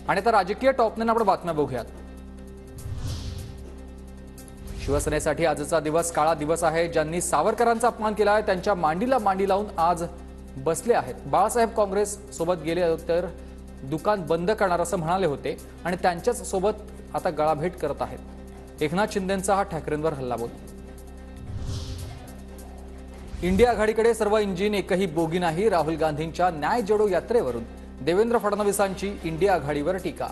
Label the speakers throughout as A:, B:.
A: आणि आता राजकीय टॉपने आपण बातम्या बघूयात। शिवसेनेसाठी आजचा दिवस काळा दिवस आहे। ज्यांनी सावरकरांचा अपमान केला आहे त्यांच्या मांडीला मांडी लावून आज बसले आहेत। बाळासाहेब काँग्रेस सोबत गेले तर दुकान बंद करणार असं म्हणाले होते आणि त्यांच्याच सोबत आता गळाभेट करत आहेत। एकनाथ शिंदेंचा हा ठाकरेंवर हल्लाबोल। इंडिया आघाडीकडे सर्व इंजिन एकही बोगी नाही। राहुल गांधींच्या न्याय जोडो यात्रेवरून देवेंद्र फडणवीसांची इंडिया आघाडीवर टीका।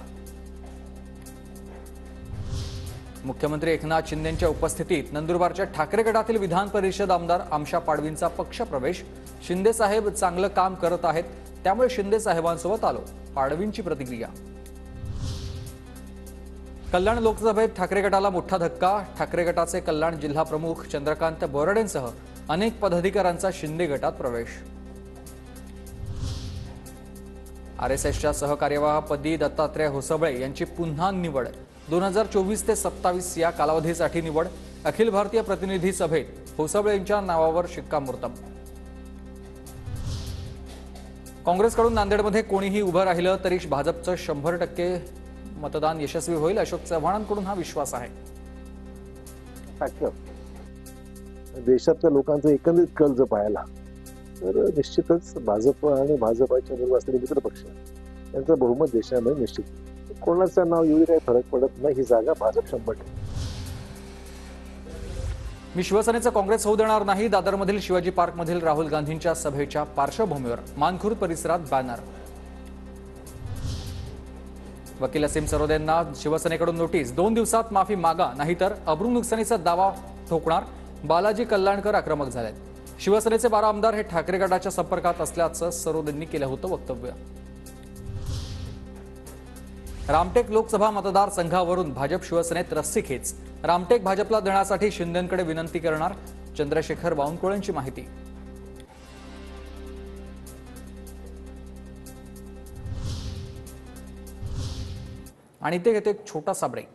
A: मुख्यमंत्री एकनाथ शिंदेंच्या उपस्थितीत नंदुरबारच्या ठाकरे गटातील विधान परिषद आमदार आमशा पाडवींचा पक्षप्रवेश। शिंदे साहेब चांगलं काम करत आहेत त्यामुळे शिंदे साहेबांसोबत आलो, पाडवींची प्रतिक्रिया। कल्याण लोकसभेत ठाकरे गटाला मोठा धक्का। ठाकरे गटाचे कल्याण जिल्हा प्रमुख चंद्रकांत बोराडेंसह अनेक पदाधिकाऱ्यांचा शिंदे गटात प्रवेश। आरएसएसच्या सहकार्यवाहपदी दत्तात्रय होसबळे यांची पुन्हा निवड। 2024 ते 27 या कालावधीसाठी निवड। अखिल भारतीय प्रतिनिधी सभेत होसबळे यांच्या नावावर शिक्कामोर्तब। काँग्रेसकडून नांदेडमध्ये कोणीही उभं राहिलं तरी भाजपचं 100% मतदान यशस्वी होईल। अशोक चव्हाणांकडून हा विश्वास आहे।
B: देशातल्या लोकांचा एकंदरीत कल जर पाहिला तर निश्चितच भाजप आणि भाजपाच्या बरोबर असलेले मित्र पक्ष यांचं बहुमत देशामध्ये निश्चित। कोणाचं नाव येऊ काही फरक पडत नाही। ही जागा भाजप 100%।
A: मी शिवसेनेचं काँग्रेस होऊ देणार नाही। दादरमधील शिवाजी पार्कमधील राहुल गांधींच्या सभेच्या पार्श्वभूमीवर मानखुर्द परिसरात बॅनर। वकील असीम सरोदेंना शिवसेनेकडून नोटीस। 2 दिवसात माफी मागा नाहीतर अब्रू नुकसानीचा दावा ठोकणार। बालाजी कल्याणकर आक्रमक झालेत। शिवसेनेचे 12 आमदार हे ठाकरे गटाच्या संपर्कात असल्याचं सरोदेंनी केलं होतं वक्तव्य। रामटेक लोकसभा मतदारसंघावरून भाजप शिवसेनेत रस्सीखेच। रामटेक भाजपला देण्यासाठी शिंदेंकडे विनंती करणार। चंद्रशेखर बावनकुळेंची माहिती। आणि ते घेते एक छोटासा ब्रेक।